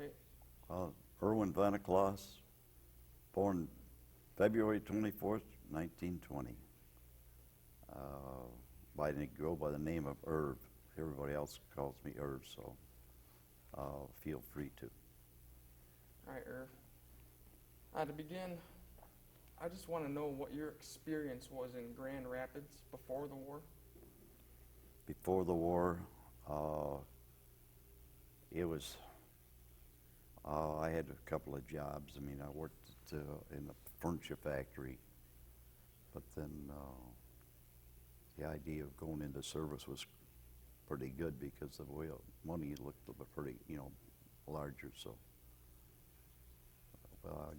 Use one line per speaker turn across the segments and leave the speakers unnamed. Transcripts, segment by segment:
Okay.
Erwin Veneklase, born February 24th, 1920. I go by the name of Irv. Everybody else calls me Irv, so feel free to.
All right, Irv. To begin, I just want to know what your experience was in Grand Rapids before the war.
Before the war, it was, I had a couple of jobs. I mean, I worked in a furniture factory, but then the idea of going into service was pretty good because the way money looked pretty, larger. So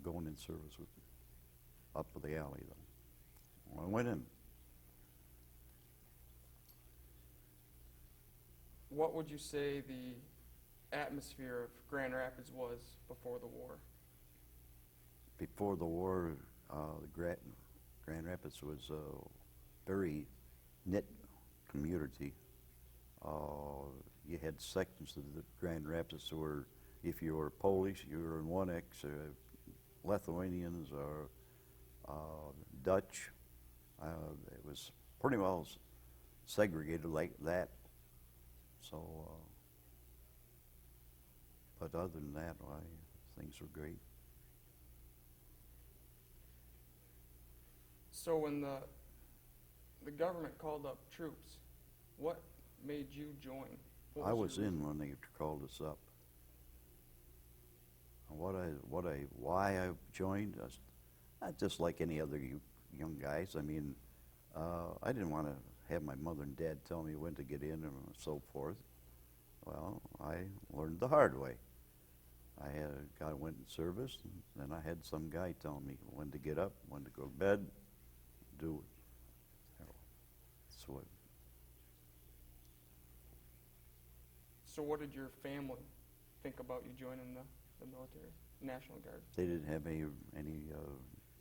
going in service was up the alley, though. I went in.
What would you say the atmosphere of Grand Rapids was before the war?
Before the war, the Grand Rapids was a very knit community. You had sections of the Grand Rapids where if you were Polish, you were in 1X, Lithuanians or Dutch. It was pretty well segregated like that. So, but other than that, things were great.
So when the government called up troops, what made you join?
I was in when they called us up. Why I joined? Not just like any other young guys. I mean, I didn't want to have my mother and dad tell me when to get in and so forth. Well, I learned the hard way. I went in service, and then I had some guy telling me when to get up, when to go to bed, do it.
So what did your family think about you joining the military, National Guard?
They didn't have any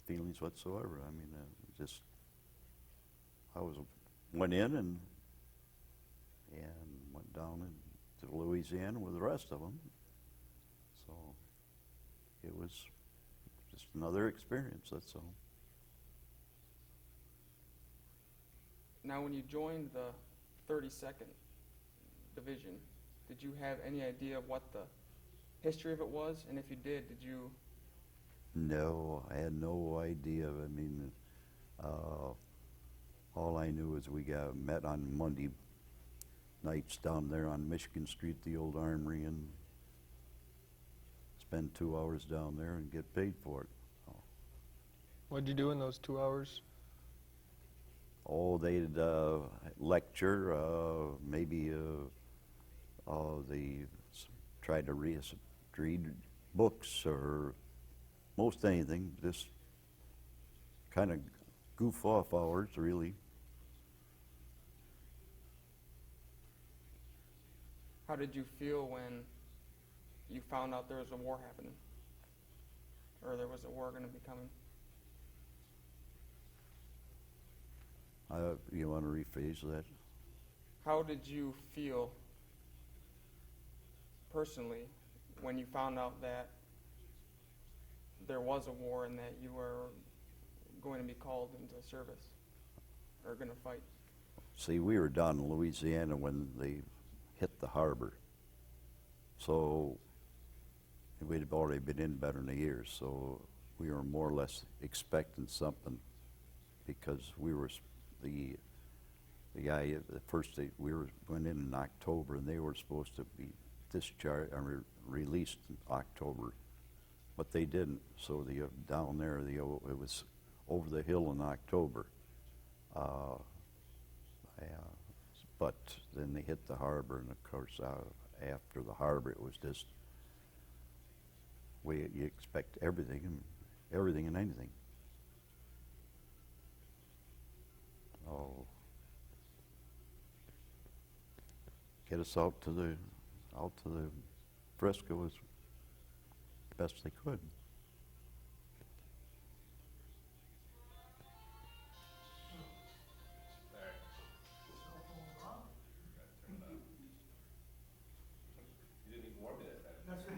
feelings whatsoever. I mean, went in and went down to Louisiana with the rest of them. So it was just another experience, that's all.
Now, when you joined the 32nd Division, did you have any idea of what the history of it was? And if you did you?
No, I had no idea. I mean, all I knew is we met on Monday nights down there on Michigan Street, the old armory, and spend 2 hours down there and get paid for it.
What'd you do in those 2 hours?
Oh, they'd lecture, maybe they tried to read books or most anything, just kind of goof off hours, really.
How did you feel when you found out there was a war happening? Or there was a war going to be coming?
You want to rephrase that?
How did you feel personally when you found out that there was a war and that you were going to be called into service or going to fight?
See, we were down in Louisiana when they hit the harbor. So we'd already been in better than a year, so we were more or less expecting something because we were the guy, the first day we went in October, and they were supposed to be discharged or released in October, but they didn't. So down there, it was over the hill in October. But then they hit the harbor, and of course, after the harbor, it was just you expect everything and anything. Oh, get us out to the Frisco as best they could.
You didn't even warn me that time.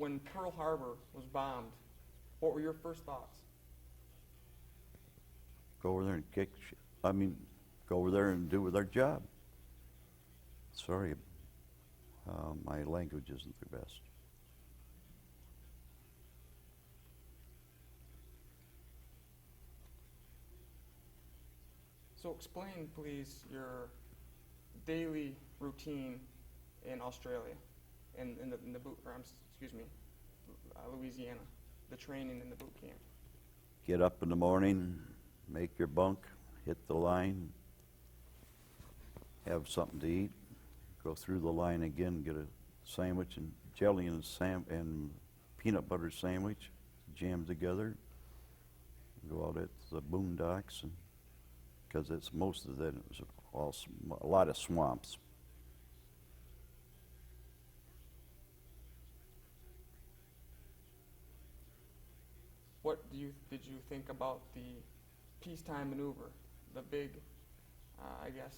when Pearl Harbor was bombed, what were your first thoughts?
Go over there and go over there and do their job. Sorry, my language isn't the best.
So explain, please, your daily routine in Australia, in the boot, or Louisiana, the training in the boot camp.
Get up in the morning, make your bunk, hit the line, have something to eat, go through the line again, get a sandwich and jelly and peanut butter sandwich, jam together, go out at the boondocks, and because it's most of that, it was a lot of swamps.
What did you think about the peacetime maneuver, the big, I guess,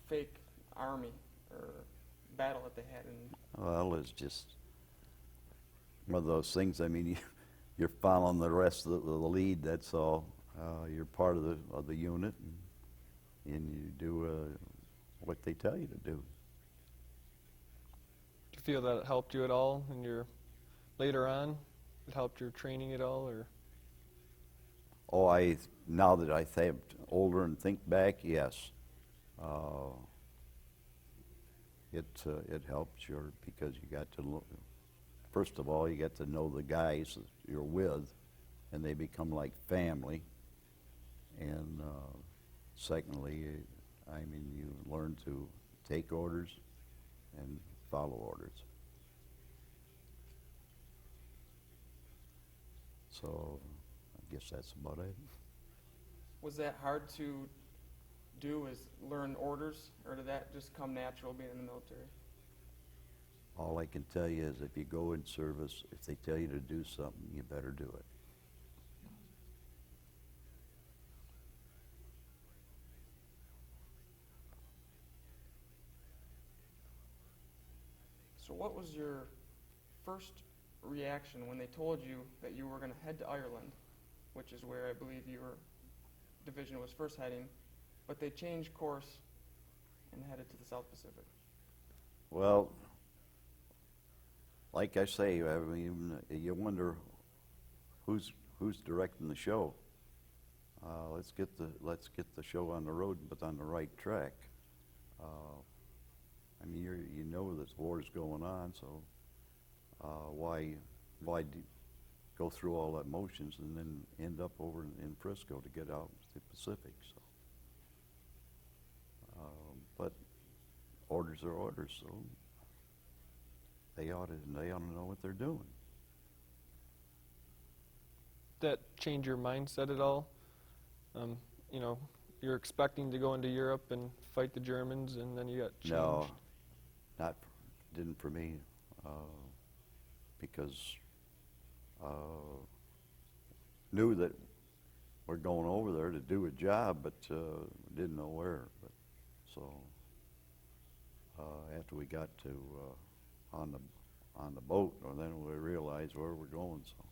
fake army or battle that they had in?
Well, it's just one of those things. I mean, you're following the rest of the lead. That's all. You're part of the unit, and you do what they tell you to do.
Do you feel that it helped you at all in your later on? It helped your training at all, or?
Oh, now that I think older and think back, yes. It helps because you got to first of all, you get to know the guys that you're with, and they become like family. And secondly, I mean, you learn to take orders and follow orders. So I guess that's about it.
Was that hard to do, is learn orders, or did that just come natural being in the military?
All I can tell you is if you go in service, if they tell you to do something, you better do it.
So what was your first reaction when they told you that you were going to head to Ireland, which is where I believe your division was first heading, but they changed course and headed to the South Pacific?
Well, like I say, I mean, you wonder who's directing the show. Let's get the show on the road, but on the right track. I mean, you know this war's going on, so why go through all that motions and then end up over in Frisco to get out to the Pacific? So, but orders are orders, so they ought to know what they're doing.
That change your mindset at all? You know, you're expecting to go into Europe and fight the Germans, and then you got changed.
No, didn't for me, because knew that we're going over there to do a job, but didn't know where. But so after we got to on the boat, or then we realized where we're going. So.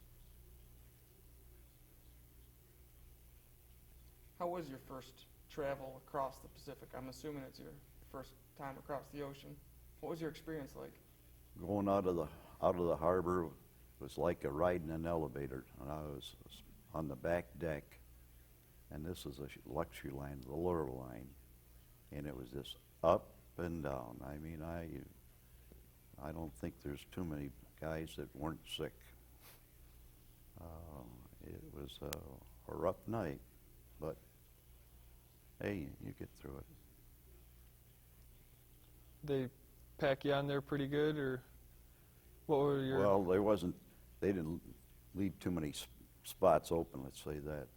How was your first travel across the Pacific? I'm assuming it's your first time across the ocean. What was your experience like?
Going out of the harbor was like a ride in an elevator, and I was on the back deck, and this is a luxury line, the lower line, and it was just up and down. I mean, I don't think there's too many guys that weren't sick. It was a rough night, but hey, you get through it.
They pack you on there pretty good, or what were your?
Well, they didn't leave too many spots open, let's say that.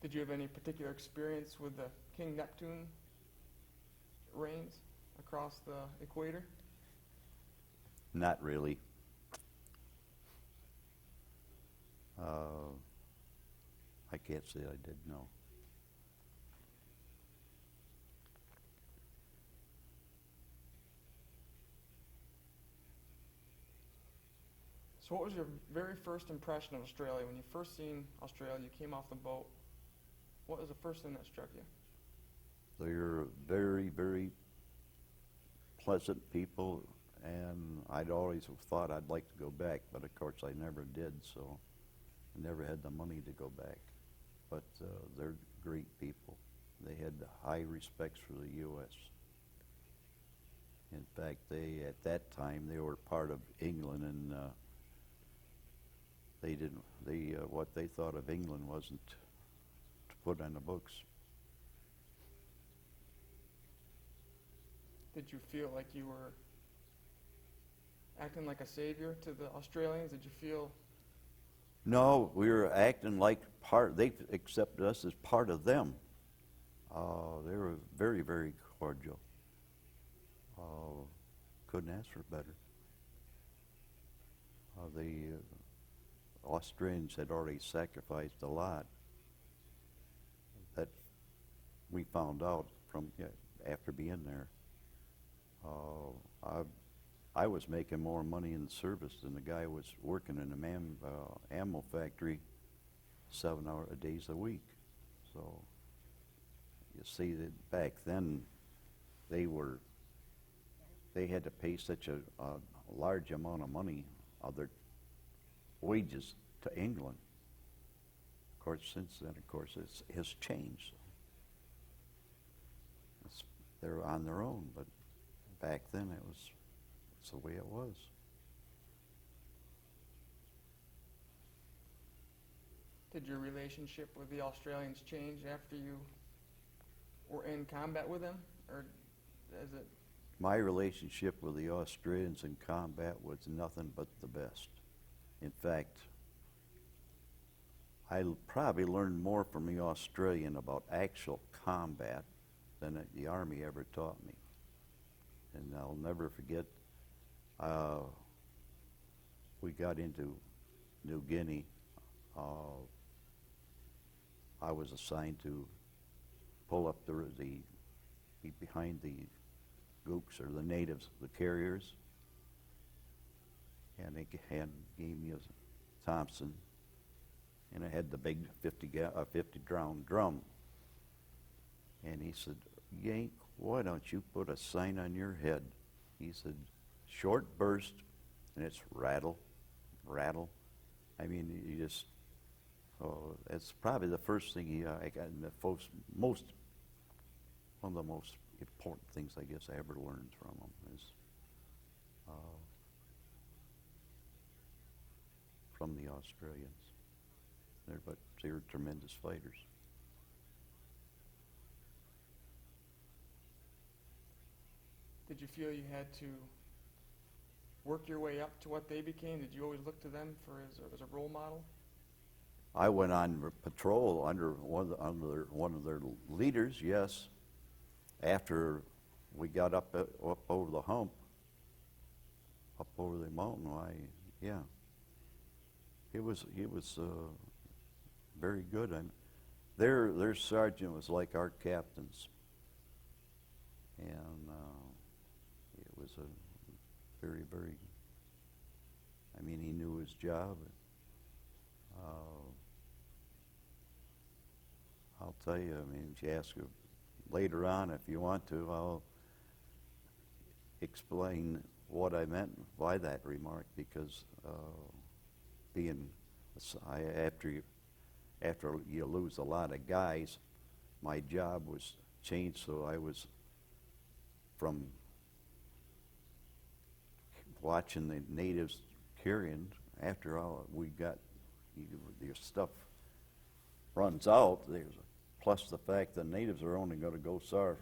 Did you have any particular experience with the King Neptune reigns across the equator?
Not really. I can't say I did, no.
So what was your very first impression of Australia? When you first seen Australia, you came off the boat, what was the first thing that struck you?
They're very, very pleasant people, and I'd always have thought I'd like to go back, but of course I never did, so I never had the money to go back. But they're great people. They had high respects for the U.S. In fact, at that time, they were part of England, and what they thought of England wasn't to put on the books.
Did you feel like you were acting like a savior to the Australians? Did you feel...
No, we were acting like they accepted us as part of them. They were very, very cordial. Couldn't ask for better. The Australians had already sacrificed a lot. That we found out from after being there. I was making more money in the service than the guy was working in the ammo factory 7 hour days a week. So you see that back then they had to pay such a large amount of money of their wages to England. Of course, since then, of course, it has changed. They're on their own, but back then it's the way it was.
Did your relationship with the Australians change after you were in combat with them, or is it?
My relationship with the Australians in combat was nothing but the best. In fact, I probably learned more from the Australian about actual combat than the Army ever taught me. And I'll never forget, we got into New Guinea. I was assigned to pull up be behind the gooks, or the natives, the carriers, and they gave me a Thompson, and it had the big 50-gallon drum. And he said, "Yank, why don't you put a sign on your head?" He said, "Short burst," and it's rattle, rattle. I mean, you just, oh, it's probably the first thing I got, in the one of the most important things I guess I ever learned from him is from the Australians. They're tremendous fighters.
Did you feel you had to work your way up to what they became? Did you always look to them as a role model?
I went on patrol under one of their leaders, yes. After we got up over the hump, up over the mountain, he was very good. And their sergeant was like our captains, and it was a very, very. I mean, he knew his job. I'll tell you. I mean, if you ask him later on, if you want to, I'll explain what I meant by that remark, because after you lose a lot of guys, my job was changed, so I was from watching the natives carrying. After all, your stuff runs out. Plus the fact the natives are only going to go so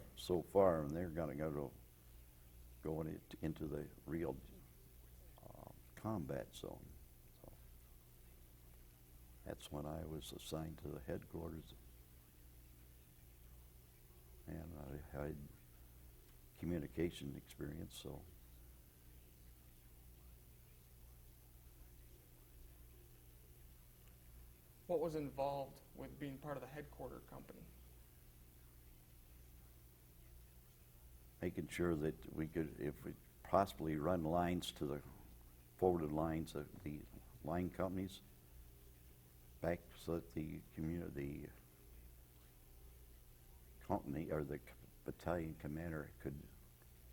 far, and they're going to go into the real combat zone. So that's when I was assigned to the headquarters, and I had communication experience. So
what was involved with being part of the headquarter company?
making sure that we could, if we possibly run lines to the forwarded lines of the line companies back so that the community, company or the battalion commander could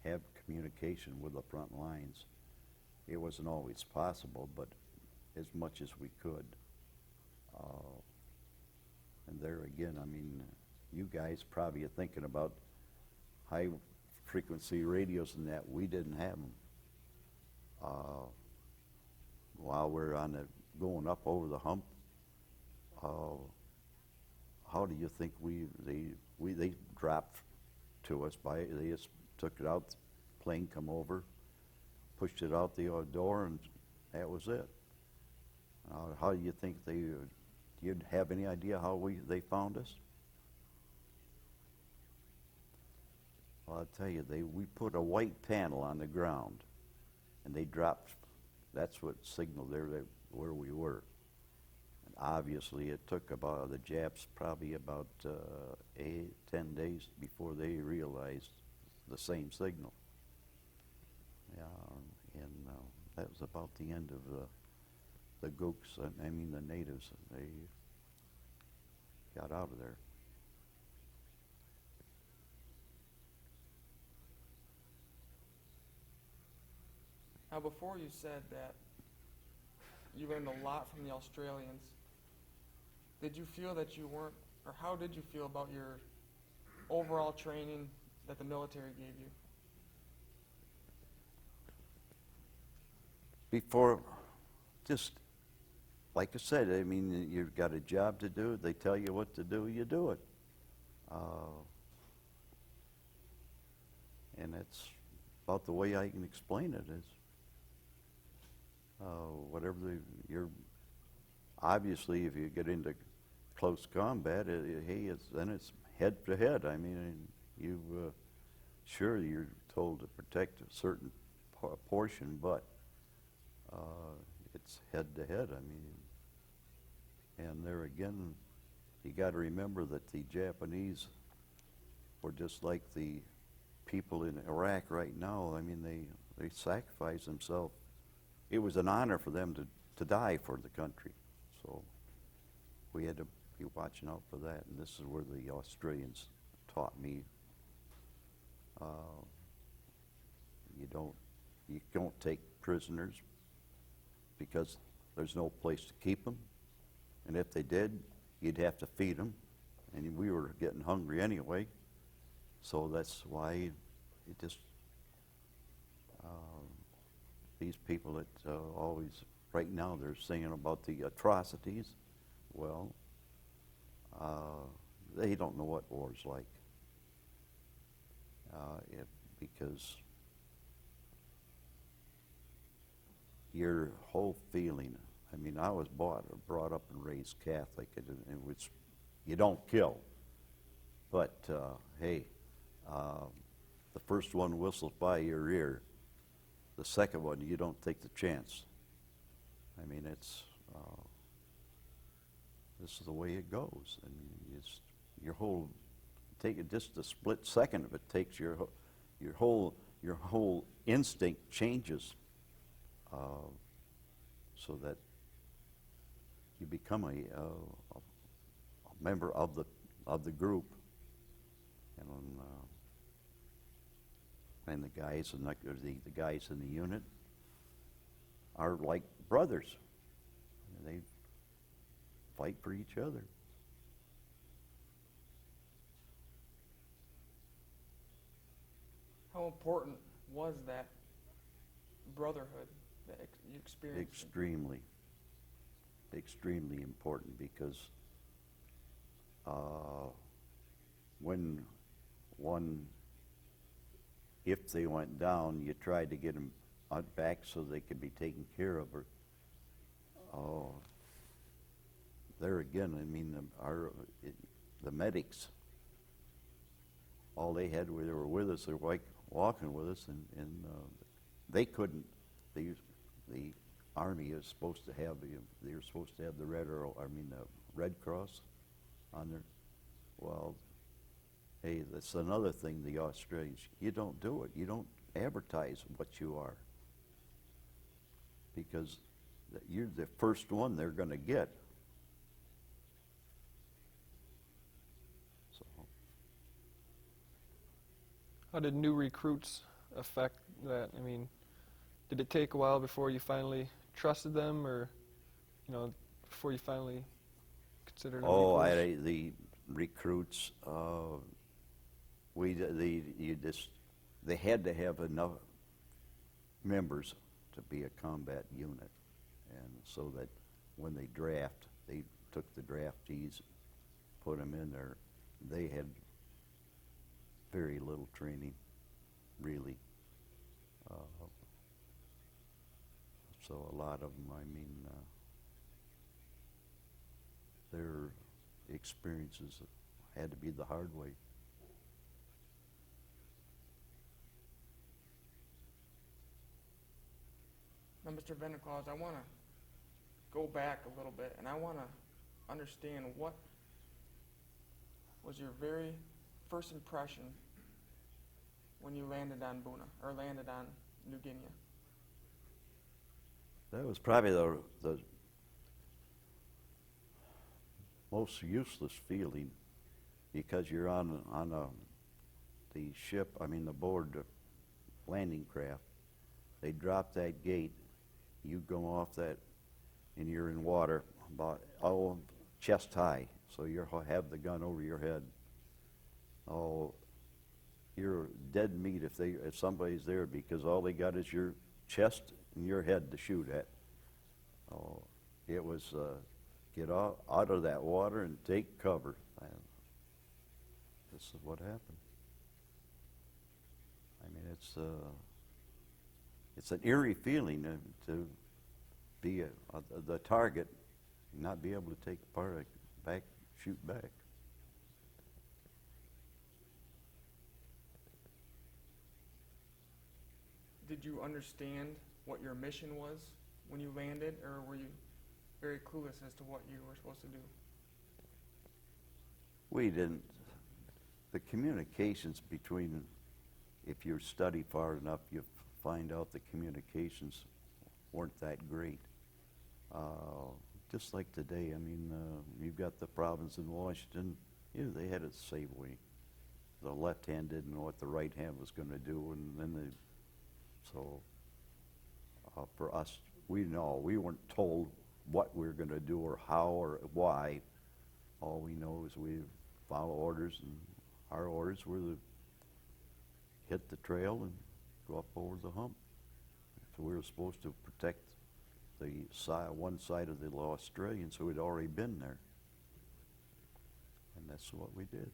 have communication with the front lines. It wasn't always possible, but as much as we could. And there again, I mean, you guys probably are thinking about high frequency radios and that. We didn't have them. While we're on the going up over the hump, how do you think they dropped to us by, they just took it out, the plane come over, pushed it out the door, and that was it. How do you think do you have any idea how they found us? Well, I'll tell you, we put a white panel on the ground, and they dropped. That's what signaled where we were. And obviously, it took the Japs probably about 10 days before they realized the same signal. And that was about the end of the gooks. I mean, the natives. They got out of there.
Now, before you said that you learned a lot from the Australians, did you feel that you weren't, or how did you feel about your overall training that the military gave you?
Before, just like I said, I mean, you've got a job to do. They tell you what to do, you do it. And that's about the way I can explain it. Is whatever you're obviously, if you get into close combat, then it's head to head. I mean, sure, you're told to protect a certain portion, but it's head to head. I mean, and there again, you got to remember that the Japanese were just like the people in Iraq right now. I mean, they sacrificed themselves. It was an honor for them to die for the country. So we had to be watching out for that. And this is where the Australians taught me you don't take prisoners because there's no place to keep them. And if they did, you'd have to feed them. And we were getting hungry anyway. So that's why it just, these people that always, right now they're singing about the atrocities. Well, they don't know what war's like. Because your whole feeling, I mean, I was brought up and raised Catholic, in which you don't kill. But, hey, the first one whistles by your ear. The second one, you don't take the chance. I mean, this is the way it goes. I mean, your whole, take it just a split second of it takes your whole instinct changes, so that you become a member of the group, and the guys the guys in the unit are like brothers. They fight for each other.
How important was that brotherhood that you experienced?
Extremely important, because if they went down, you tried to get them back so they could be taken care of. There again, I mean, the medics, all they had, they were with us, they were like walking with us, and they couldn't. The Army is supposed to have they were supposed to have the Red Cross on there. Well, hey, that's another thing. The Australians, you don't do it. You don't advertise what you are, because you're the first one they're going to get. So,
How did new recruits affect that? I mean, did it take a while before you finally trusted them, or, you know, before you finally considered them equals?
the recruits, they had to have enough members to be a combat unit, and so that when they draft, they took the draftees, put them in there. They had very little training, really. So a lot of them, I mean, their experiences had to be the hard way.
Now, Mr. Veneklase, I want to go back a little bit, and I want to understand what was your very first impression when you landed on Buna, or landed on New Guinea?
That was probably the most useless feeling, because you're on the ship, I mean aboard the landing craft. They drop that gate, you go off that, and you're in water about chest high, so you have the gun over your head. Oh, you're dead meat if somebody's there, because all they got is your chest and your head to shoot at. Oh, it was get out of that water and take cover. This is what happened. I mean, it's an eerie feeling to be the target, and not be able to take part back, shoot back.
Did you understand what your mission was when you landed, or were you very clueless as to what you were supposed to do?
We didn't. The communications between, if you study far enough, you find out the communications weren't that great. Just like today, I mean, you've got the province in Washington, they had it the same way. The left hand didn't know what the right hand was going to do, and then so for us, we weren't told what we were going to do or how or why. All we know is we follow orders, and our orders were to hit the trail and go up over the hump. So we were supposed to protect the one side of the Australians who had already been there, and that's what we did.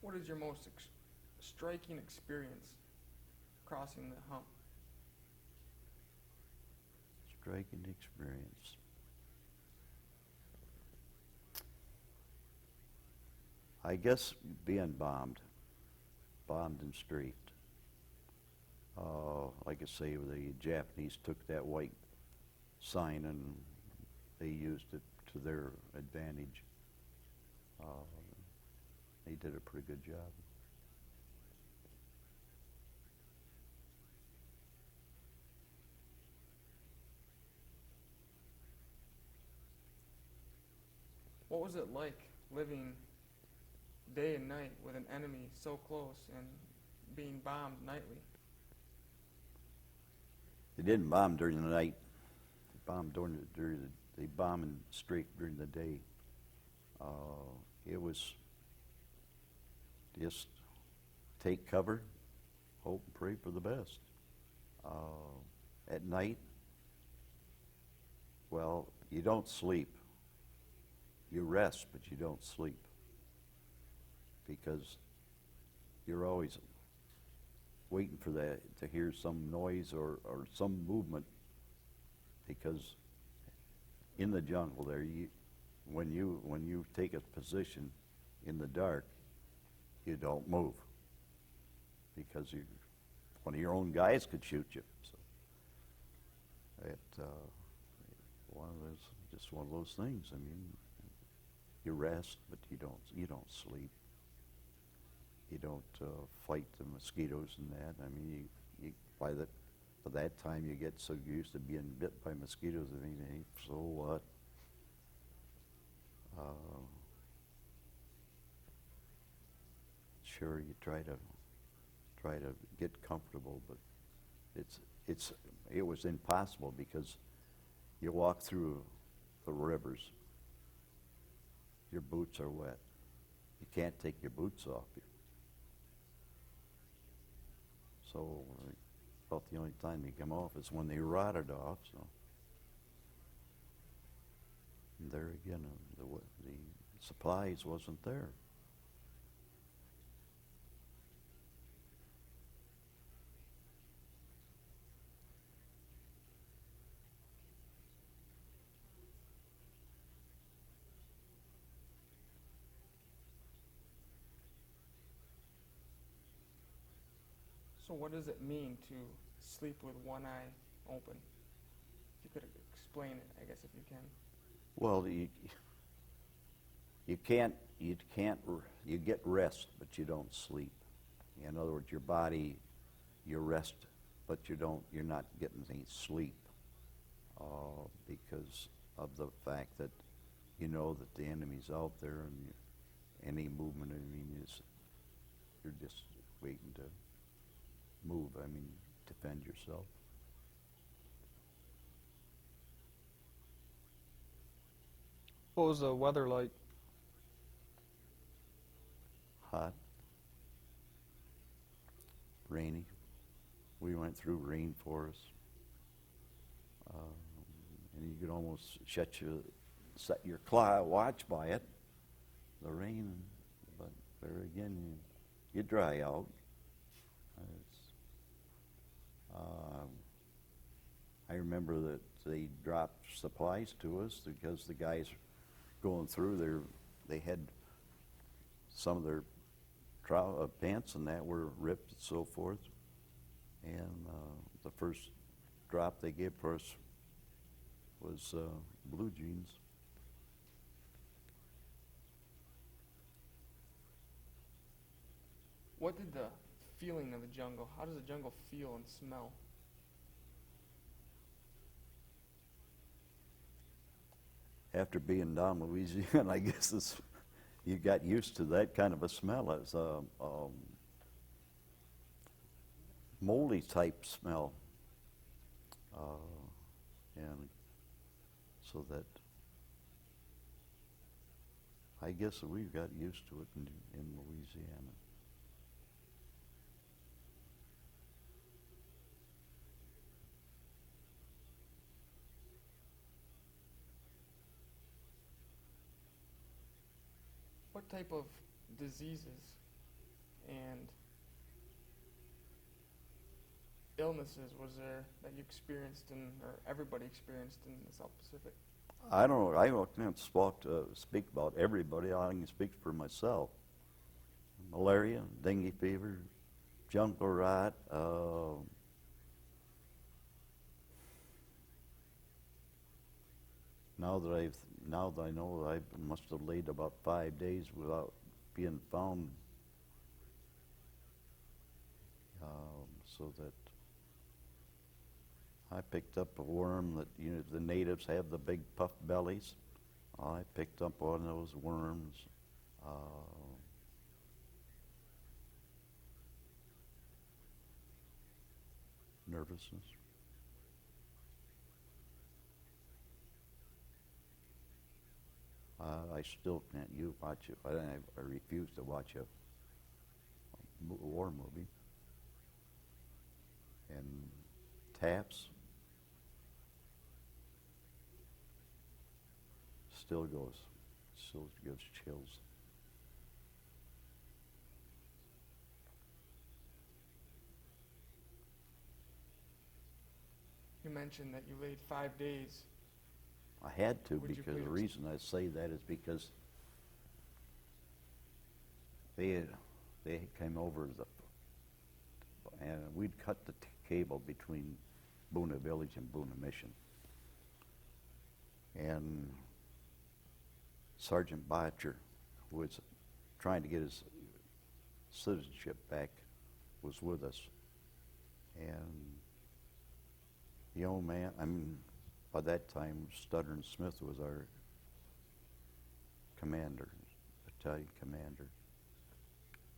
What is your most striking experience crossing the hump?
Striking experience. I guess being bombed and strafed. Like I say, the Japanese took that white sign and they used it to their advantage. They did a pretty good job.
What was it like living day and night with an enemy so close and being bombed nightly?
They didn't bomb during the night. They bombed they bombed and strafed during the day. It was just take cover, hope and pray for the best. At night, well, you don't sleep. You rest, but you don't sleep, because you're always waiting for that to hear some noise or some movement, because in the jungle there, when you take a position in the dark, you don't move, because one of your own guys could shoot you. So just one of those things. I mean, you rest, but you don't sleep. you don't fight the mosquitoes and that. I mean, by that time you get so used to being bit by mosquitoes. I mean, hey, so what? Sure, you try to get comfortable, but it was impossible because you walk through the rivers, your boots are wet. You can't take your boots off you. So about the only time they come off is when they rotted off. So and there again, the supplies wasn't there.
So what does it mean to sleep with one eye open? If you could explain it, I guess, if you can.
Well, you get rest, but you don't sleep. In other words, your body, you rest, but you're not getting any sleep because of the fact that you know that the enemy's out there and any movement, I mean, you're just waiting to move, I mean, defend yourself.
What was the weather like?
Hot, rainy. We went through rainforests, and you could almost set your watch by it, the rain. But there again, you dry out. I remember that they dropped supplies to us because the guys going through they had some of their pants and that were ripped and so forth. And the first drop they gave for us was blue jeans.
What did the feeling of the jungle, how does the jungle feel and smell?
After being down Louisiana, I guess you got used to that kind of a smell. It's a moldy type smell, and so that I guess we've got used to it in Louisiana.
What type of diseases and illnesses was there that you experienced or everybody experienced in the South Pacific?
I don't know. I can't speak about everybody. I can speak for myself. Malaria, dengue fever, jungle rot. Now that I know, I must have laid about 5 days without being found, so that I picked up a worm that the natives have the big puff bellies. I picked up one of those worms. Nervousness. I still can't watch it. I refuse to watch a war movie. And taps still gives chills.
You mentioned that you laid 5 days.
I had to,
Would you
because the
please-
reason I say that is because they came over and we'd cut the cable between Buna Village and Buna Mission. And Sergeant Botcher was trying to get his citizenship back was with us. And the old man, I mean, by that time, Stutter & Smith was our commander, battalion commander.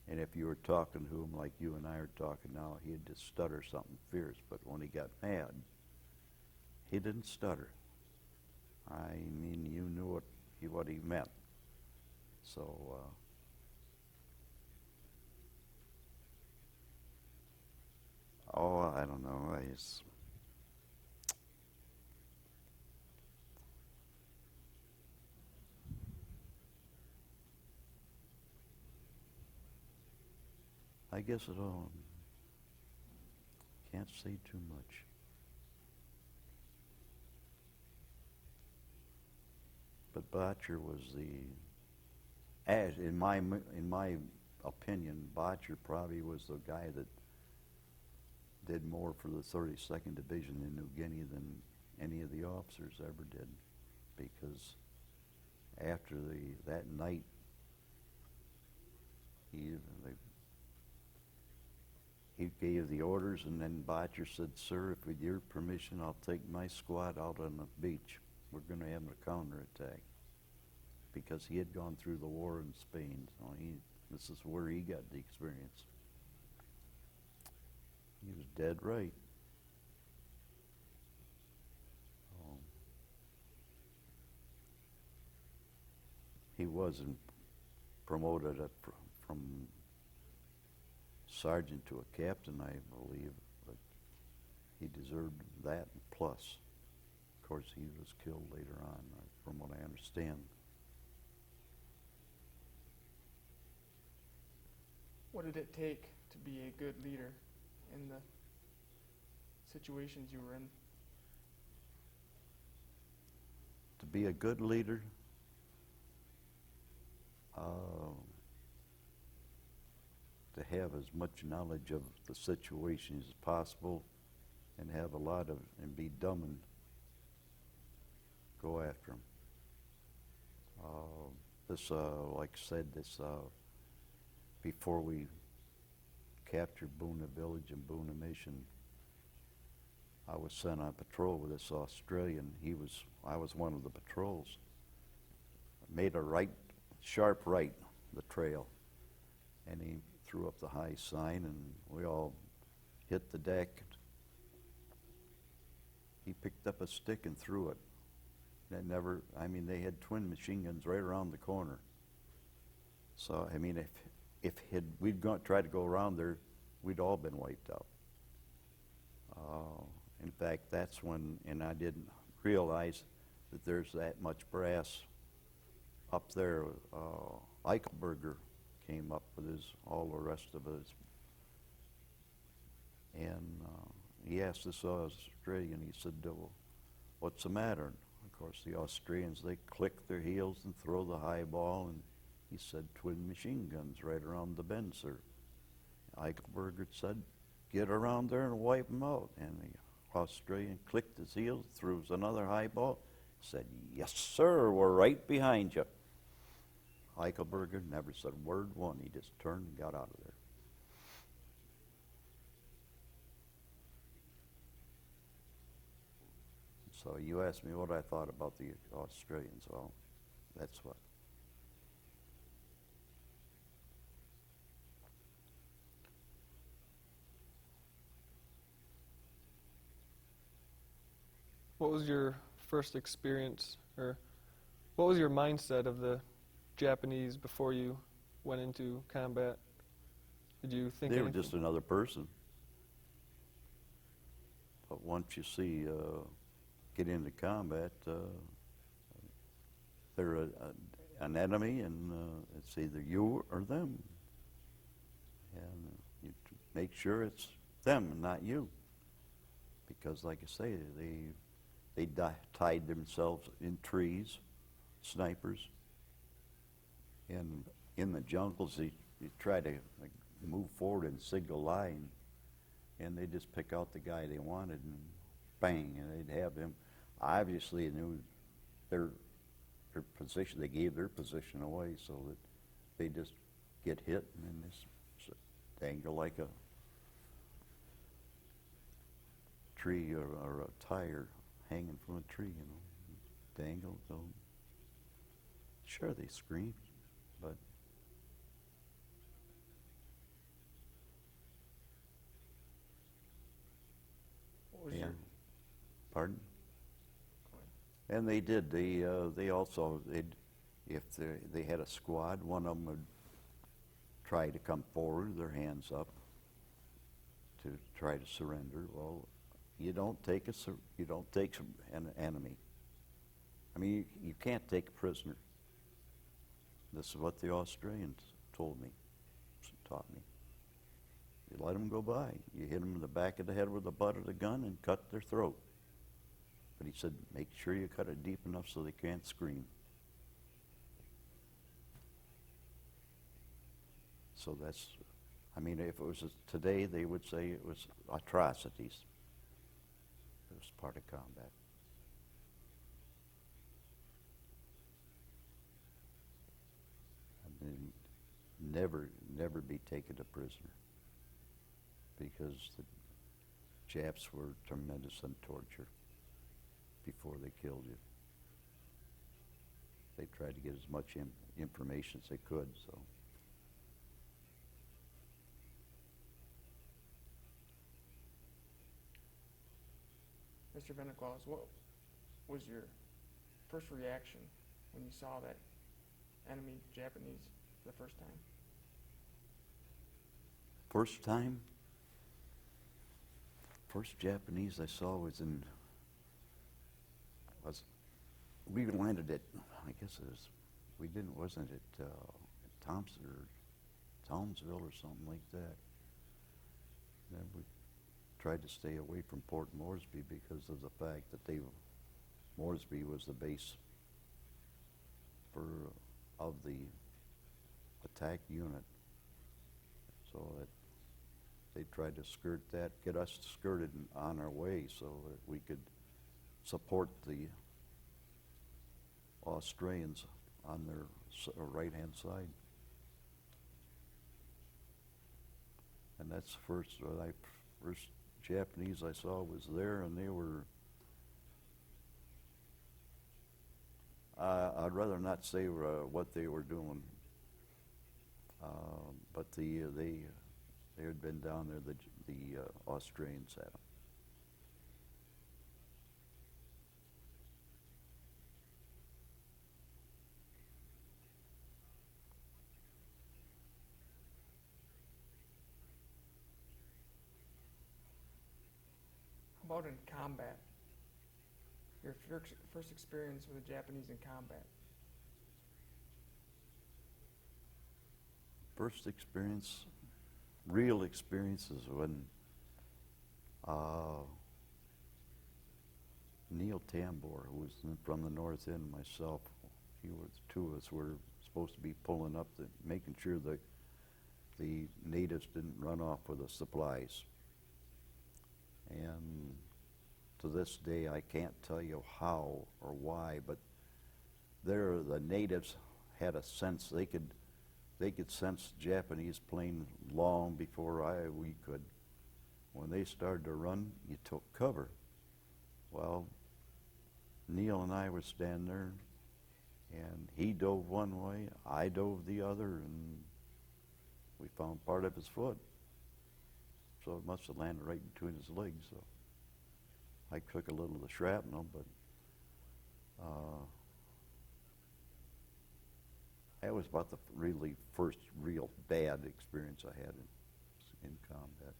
And if you were talking to him like you and I are talking now, he'd just stutter something fierce. But when he got mad, he didn't stutter. I mean, you knew what he meant. So, I don't know. I guess it all. Can't say too much. But Botcher was in my opinion, Botcher probably was the guy that did more for the 32nd Division in New Guinea than any of the officers ever did, because after that night, he gave the orders, and then Botcher said, "Sir, if with your permission, I'll take my squad out on the beach. We're going to have a counterattack," because he had gone through the war in Spain. So this is where he got the experience. He was dead right. He wasn't promoted from sergeant to a captain, I believe, but he deserved that plus. Of course, he was killed later on, from what I understand.
What did it take to be a good leader in the situations you were in?
To be a good leader, to have as much knowledge of the situations as possible, and have a lot of, and be dumb and go after them. Like I said, before we captured Buna village and Buna mission, I was sent on patrol with this Australian. I was one of the patrols. Made a sharp right, the trail, and he threw up the high sign, and we all hit the deck. He picked up a stick and threw it. They had twin machine guns right around the corner. So, I mean, if we'd tried to go around there, we'd all been wiped out. In fact, that's when, and I didn't realize that there's that much brass up there. Eichelberger came up with all the rest of his, and he asked this Australian, he said, "Well, what's the matter?" And of course, the Australians, they click their heels and throw the high ball, and he said, "Twin machine guns right around the bend, sir." Eichelberger said, "Get around there and wipe them out." And the Australian clicked his heels, threw another high ball, said, "Yes, sir, we're right behind you." Eichelberger never said word one. He just turned and got out of there. So you asked me what I thought about the Australians. Well, that's what.
What was your first experience, or what was your mindset of the Japanese before you went into combat? Did you think
they were
anything?
just another person? But once you see get into combat, they're an enemy, and it's either you or them, and you make sure it's them and not you, because, like I say, they tied themselves in trees, snipers, and in the jungles they try to move forward in single line, and they just pick out the guy they wanted and bang, and they'd have him. Obviously, they knew their position. They gave their position away so that they just get hit, and then dangle like a tree or a tire hanging from a tree, you know. Dangle, so sure they screamed, but
What was
yeah.
your...
Pardon?
Go ahead.
And they did. They also if they had a squad, one of them would try to come forward, their hands up, to try to surrender. Well, you don't take an enemy. I mean, you can't take a prisoner. This is what the Australians told me, taught me. You let them go by. You hit them in the back of the head with the butt of the gun and cut their throat. But he said, make sure you cut it deep enough so they can't scream. So that's, I mean, if it was today, they would say it was atrocities. It was part of combat. I mean, never be taken a prisoner, because the Japs were tremendous on torture before they killed you. They tried to get as much information as they could, so.
Mr. Veneklase, what was your first reaction when you saw that enemy Japanese for the first time?
First time, first Japanese I saw was we landed at, I guess it was, wasn't it Thompson or Townsville or something like that. Then we tried to stay away from Port Moresby because of the fact that Moresby was the base of the attack unit. So that they tried to skirt that, get us skirted on our way so that we could support the Australians on their right-hand side. And that's first Japanese I saw was there, and they were, I'd rather not say what they were doing, but they had been down there, the Australians had them.
How about in combat? Your first experience with the Japanese in combat?
First experience, real experience, is when Neil Tambor, who was from the north end, myself, two of us were supposed to be pulling up, making sure that the natives didn't run off with the supplies. And to this day, I can't tell you how or why, but the natives had a sense, they could sense Japanese plane long before we could. When they started to run, you took cover. Well, Neil and I were standing there, and he dove one way, I dove the other, and we found part of his foot. So it must have landed right between his legs. So I took a little of the shrapnel, but that was about the really first real bad experience I had in combat.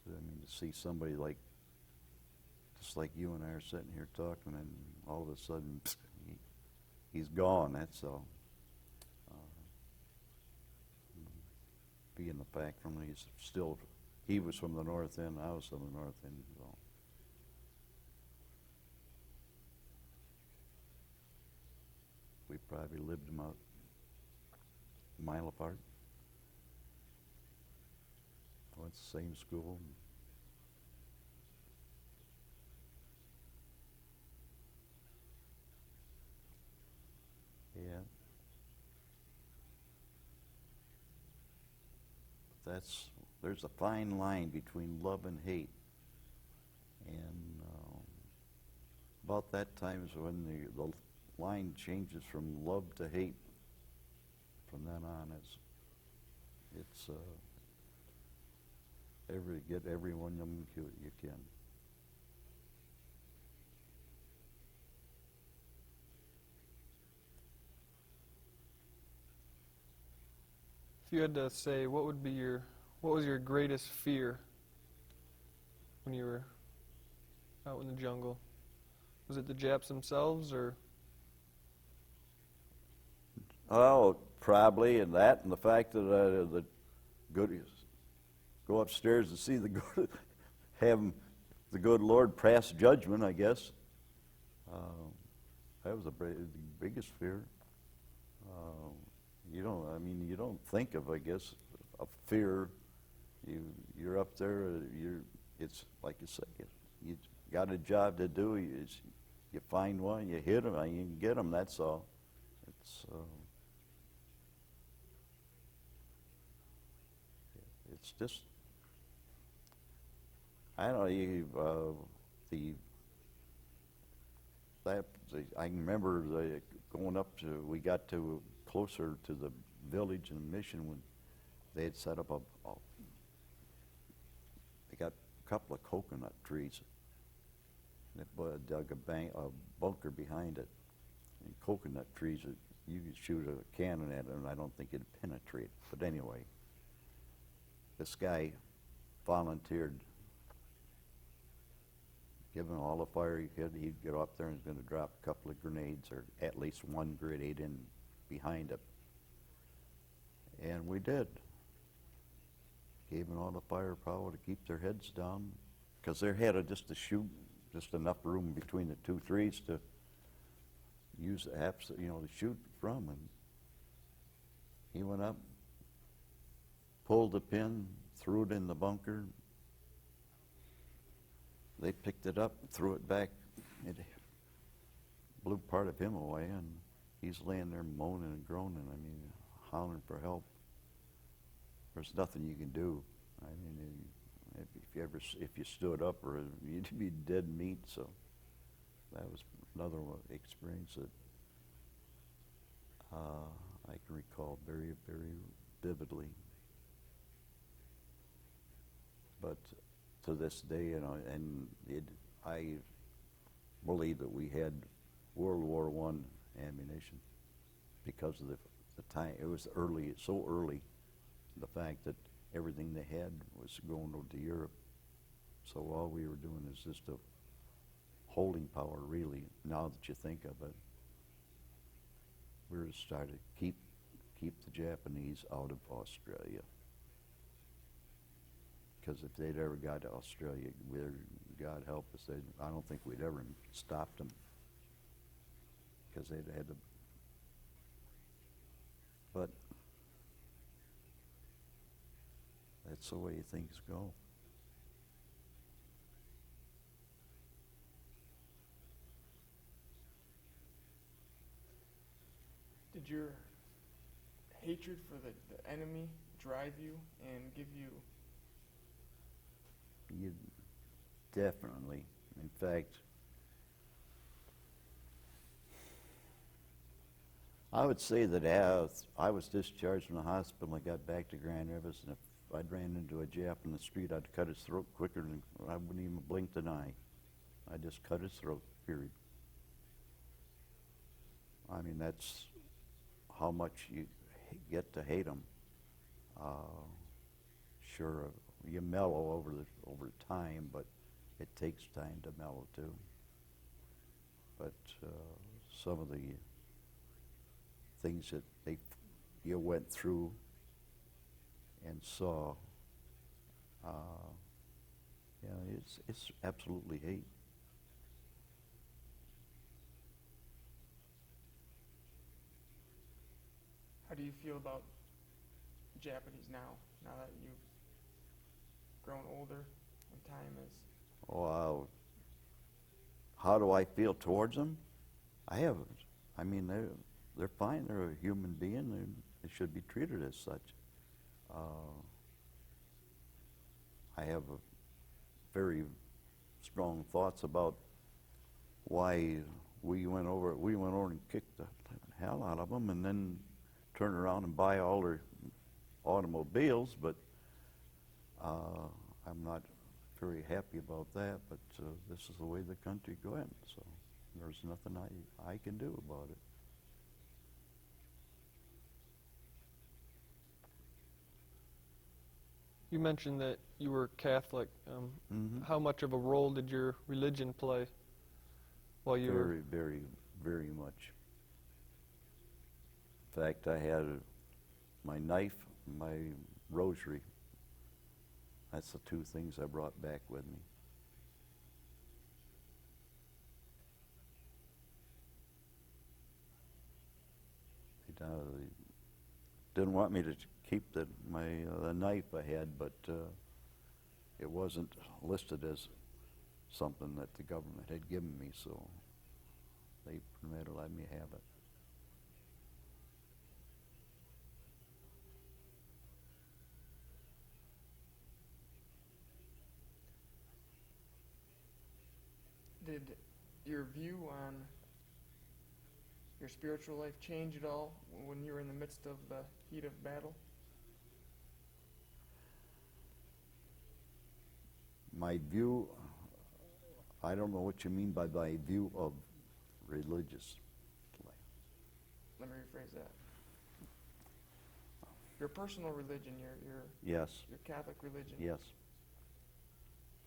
So, I mean, to see somebody just like you and I are sitting here talking, and all of a sudden, he's gone, that's all. Being the fact from he was from the north end, I was from the north end. So. We probably lived about a mile apart. Went to the same school. Yeah. there's a fine line between love and hate. And about that time is when the line changes from love to hate. From then on, it's get everyone you can.
If you had to say, what was your greatest fear when you were out in the jungle? Was it the Japs themselves, or?
Oh, probably, and that, and the fact that the goodies go upstairs and see the good, have the good Lord pass judgment, I guess. That was the biggest fear. You don't think of, I guess, a fear. You're up there. It's like you say. You got a job to do. You find one. You hit them. You can get them. That's all. It's just. I don't know. I can remember going up to. We got to closer to the village and mission when they had set up they got a couple of coconut trees. And they dug a bunker behind it. And coconut trees, you could shoot a cannon at them, and I don't think it'd penetrate. But anyway, this guy volunteered, given all the fire he could. He'd get up there and was going to drop a couple of grenades, or at least one grenade in behind it. And we did. Gave them all the firepower to keep their heads down, because they had just to shoot, just enough room between the two trees to use the apps, to shoot from. And he went up, pulled the pin, threw it in the bunker. They picked it up, threw it back. It blew part of him away, and he's laying there moaning and groaning. Hollering for help. There's nothing you can do. If you stood up, or you'd be dead meat. So that was another experience that I can recall very, very vividly. But to this day, I believe that we had World War I ammunition because of the time. It was early, so early, the fact that everything they had was going over to Europe. So all we were doing is just a holding power, really, now that you think of it. We were just trying to keep the Japanese out of Australia. Because if they'd ever got to Australia, God help us, I don't think we'd ever stopped them. Because they'd had to. But that's the way things go.
Did your hatred for the enemy drive you and give you?
You definitely. In fact, I would say that as I was discharged from the hospital, I got back to Grand Rivers, and if I'd ran into a Jap in the street, I'd cut his throat quicker than I wouldn't even blink an eye. I just cut his throat, period. That's how much you get to hate them. Sure, you mellow over time, but it takes time to mellow too. But some of the things that you went through and saw, it's absolutely hate.
How do you feel about Japanese now that you've grown older and time is?
Oh, how do I feel towards them? They're fine. They're a human being. They should be treated as such. I have very strong thoughts about why we went over and kicked the hell out of them, and then turn around and buy all their automobiles. But I'm not very happy about that. But this is the way the country went, so there's nothing I can do about it.
You mentioned that you were Catholic. How much of a role did your religion play while you were?
Very, very, very much. In fact, I had my knife, my rosary. That's the two things I brought back with me. They didn't want me to keep the knife I had, but it wasn't listed as something that the government had given me, so they permitted to let me have it.
Did your view on your spiritual life change at all when you were in the midst of the heat of battle?
My view, I don't know what you mean by my view of religious life.
Let me rephrase that. Your personal religion,
Yes,
your Catholic religion.
yes.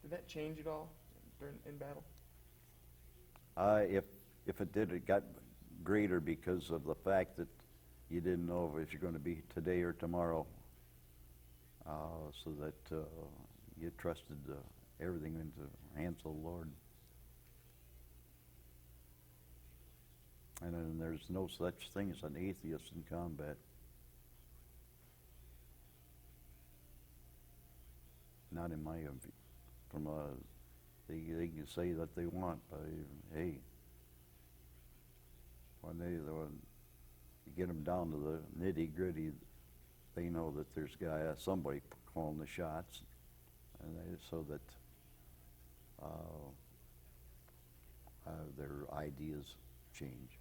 Did that change at all in battle?
If it did, it got greater because of the fact that you didn't know if you're going to be today or tomorrow, so that you trusted everything into the hands of the Lord. And then there's no such thing as an atheist in combat. Not in my view. From they can say that they want, but hey, when you get them down to the nitty gritty, they know that there's somebody calling the shots, and so that their ideas change.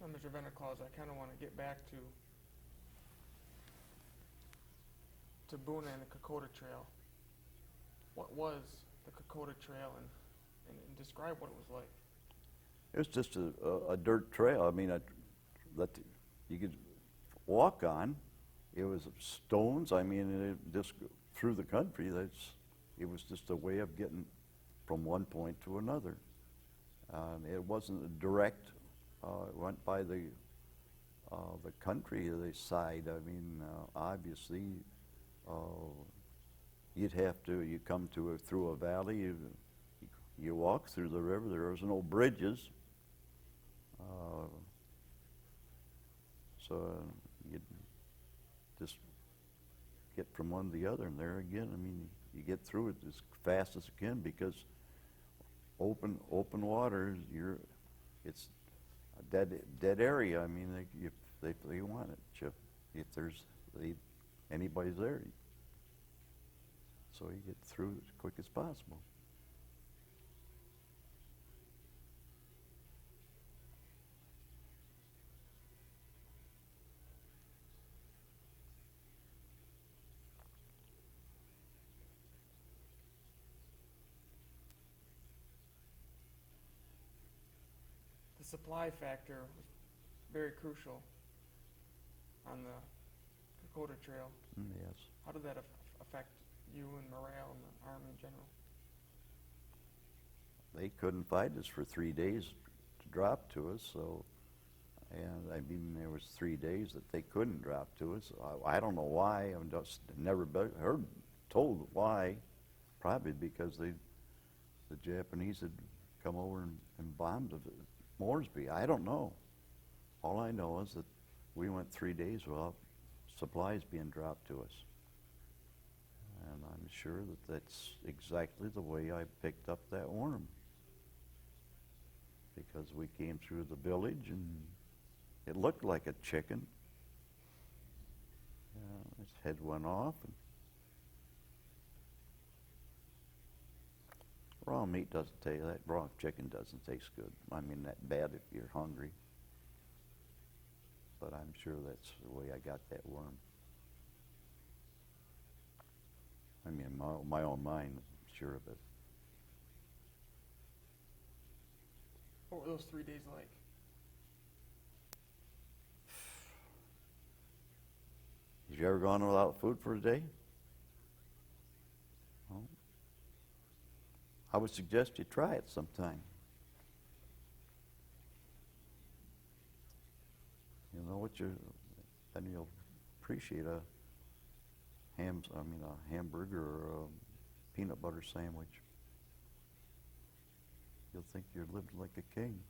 Now, Mr. Veneklase, I kind of want to get back to Buna and the Kokoda Trail. What was the Kokoda Trail, and describe what it was like?
It was just a dirt trail. I mean, that you could walk on. It was stones. I mean, it just through the country. It was just a way of getting from one point to another. It wasn't a direct. It went by the country, the side. I mean, obviously, you come through a valley. You walk through the river. There was no bridges, so you just get from one to the other. And there again, I mean, you get through it as fast as you can because open water. It's a dead area. I mean, if they want it, if there's anybody's there, so you get through as quick as possible.
The supply factor was very crucial on the Kokoda Trail.
Yes.
How did that affect you and morale and the Army in general?
They couldn't find us for 3 days to drop to us, so, and I mean, there was 3 days that they couldn't drop to us. I don't know why. I've just never told why. Probably because the Japanese had come over and bombed Moresby. I don't know. All I know is that we went 3 days without supplies being dropped to us. And I'm sure that that's exactly the way I picked up that worm. Because we came through the village and it looked like a chicken. Its head went off. And raw meat doesn't taste that. Raw chicken doesn't taste good. I mean, that bad if you're hungry. But I'm sure that's the way I got that worm. I mean, my own mind, I'm sure of it.
What were those 3 days like?
Have you ever gone without food for a day? Well, I would suggest you try it sometime. You know what then you'll appreciate a hamburger or a peanut butter sandwich. You'll think you're living like a king.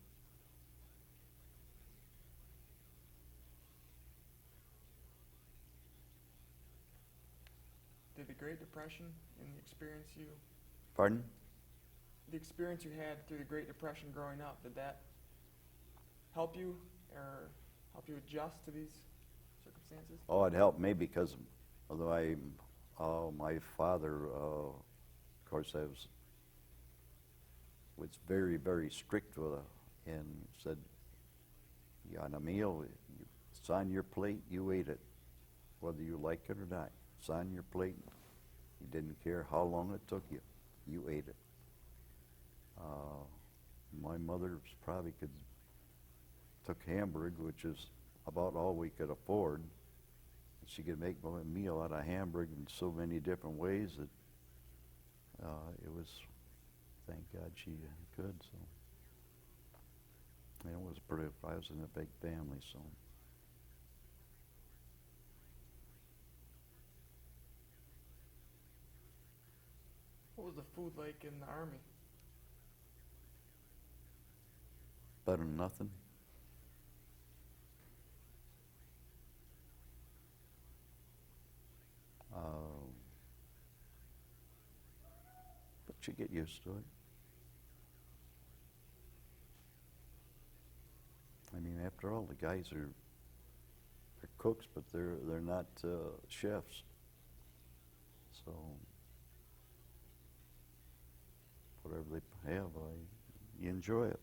Did the Great Depression and the experience
Pardon?
the experience you had through the Great Depression growing up, did that help you or help you adjust to these circumstances?
Oh, it helped me because although my father, of course, was very, very strict with her and said, you on a meal, it's on your plate, you ate it, whether you like it or not. It's on your plate. He didn't care how long it took you. You ate it. My mother probably took Hamburg, which is about all we could afford. She could make a meal out of Hamburg in so many different ways that it was, thank God she could. So, and I was in a big family, so.
What was the food like in the Army?
Better than nothing. But you get used to it. I mean, after all, the guys are cooks, but they're not chefs. So whatever they have, you enjoy it.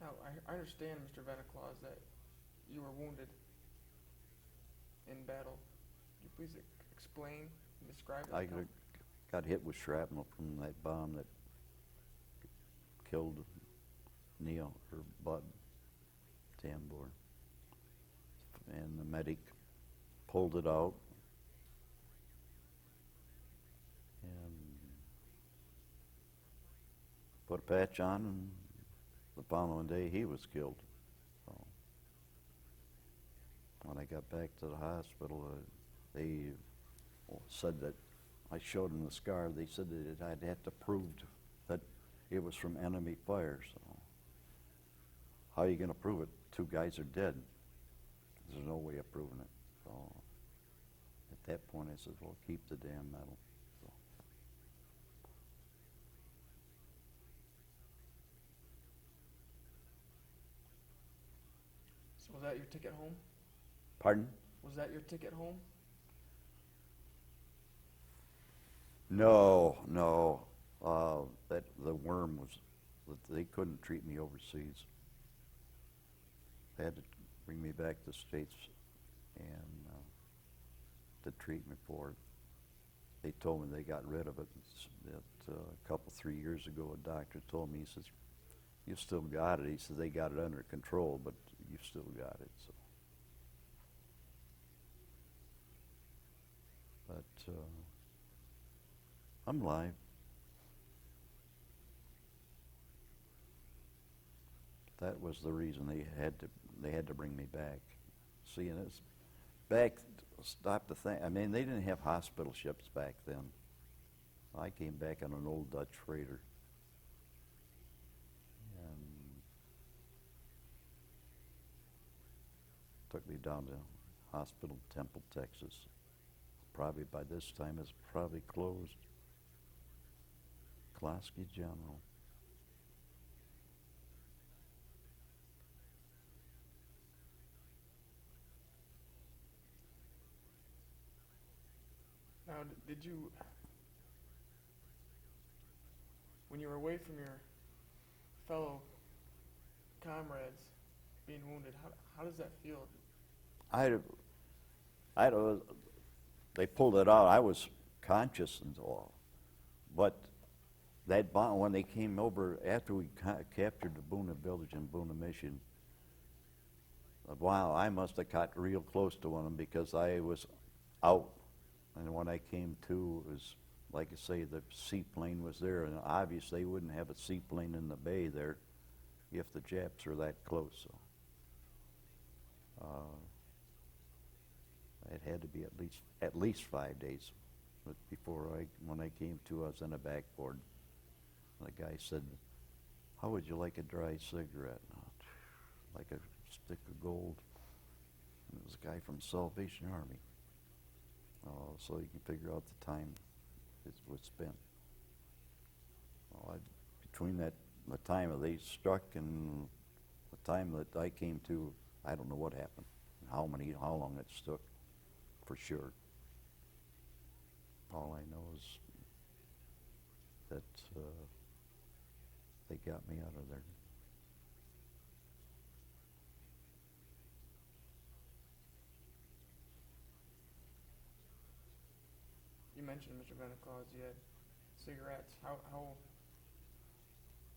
Now, I understand, Mr. Veneklase, that you were wounded in battle. Could you please explain and describe that?
I got hit with shrapnel from that bomb that killed Neil, or Bud Tambor. And the medic pulled it out and put a patch on, and the following day he was killed. So when I got back to the hospital, they said that I showed them the scar. They said that I'd have to prove that it was from enemy fire. So how are you going to prove it? 2 guys are dead. There's no way of proving it. So at that point I said, well, keep the damn medal.
So was that your ticket home?
Pardon?
Was that your ticket home?
No. That the worm was, they couldn't treat me overseas. They had to bring me back to the States and to treat me for it. They told me they got rid of it. That a couple, 3 years ago, a doctor told me, he says, you still got it. He says, they got it under control, but you still got it. So. But I'm alive. That was the reason they had to bring me back. See, and back, stop to think, I mean, they didn't have hospital ships back then. I came back on an old Dutch freighter. And took me down to hospital in Temple, Texas. Probably by this time it's probably closed. Klasky General.
Now, did you, when you were away from your fellow comrades being wounded, how does that feel?
They pulled it out. I was conscious and all, but that bomb, when they came over after we captured the Buna village in Buna Mission, wow, I must have got real close to one of them because I was out, and when I came to, it was like I say, the seaplane was there, and obviously they wouldn't have a seaplane in the bay there if the Japs are that close. So. It had to be at least 5 days before when I came to, I was in a backboard. And the guy said, "How would you like a dry cigarette?" Like a stick of gold. And it was a guy from Salvation Army. So you can figure out the time it was spent. Between the time that they struck and the time that I came to, I don't know what happened, how long it took. For sure. All I know is that they got me out of there.
You mentioned, Mr. Veneklase, you had cigarettes. How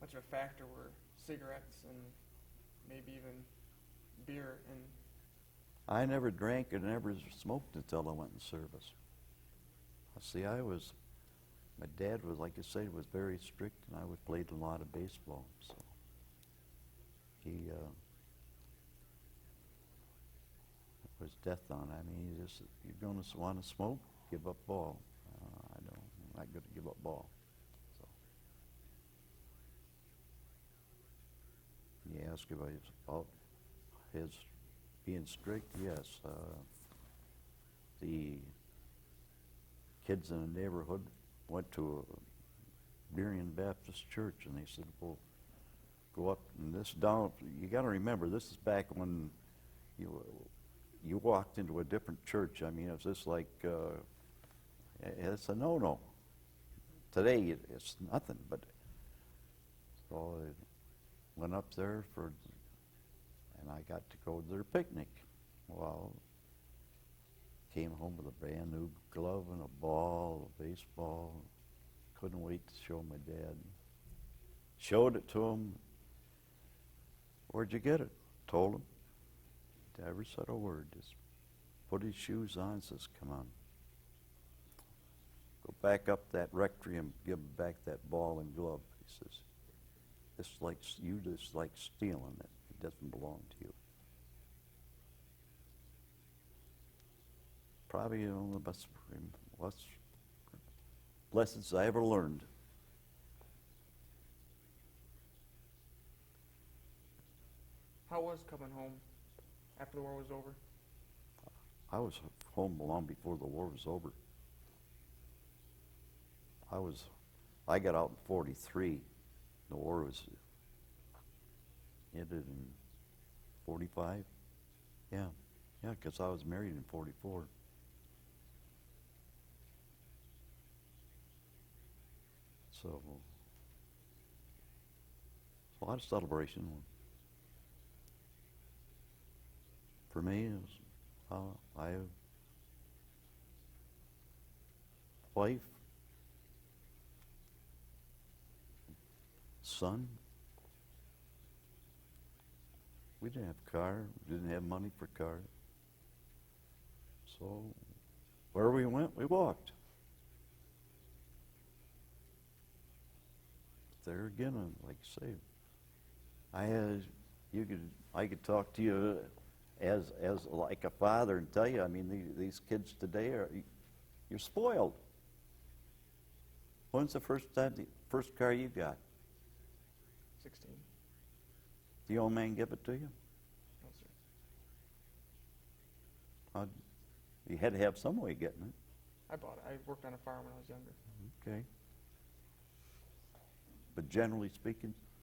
much of a factor were cigarettes and maybe even beer in?
I never drank and never smoked until I went in service. See, my dad was, like I said, was very strict, and I played a lot of baseball. So he was death on. I mean, he just, you're going to want to smoke, give up ball. I'm not going to give up ball. So you ask about his being strict, yes. The kids in the neighborhood went to a Berean Baptist church, and they said, "Well, go up and this down." You got to remember, this is back when you walked into a different church. I mean, it was just like it's a no-no. Today it's nothing, but so I went up there and I got to go to their picnic. Well, came home with a brand new glove and a ball, a baseball. Couldn't wait to show my dad. Showed it to him. "Where'd you get it?" Told him. Never said a word. Just put his shoes on. Says, "Come on. Go back up that rectory and give him back that ball and glove." He says, "You just like stealing it. It doesn't belong to you." Probably one of the best lessons I ever learned.
How was coming home after the war was over?
I was home long before the war was over. I got out in 43. The war was ended in 45. Yeah, because I was married in 44. So, a lot of celebration. For me, it was, I have wife, son. We didn't have a car. We didn't have money for a car. So, where we went, we walked. There again, like I say, I could talk to you as like a father and tell you, I mean, these kids today you're spoiled. When's the first car you got?
16.
The old man give it to you?
No, sir.
You had to have some way of getting it.
I bought it. I worked on a farm when I was younger.
Okay. But generally speaking,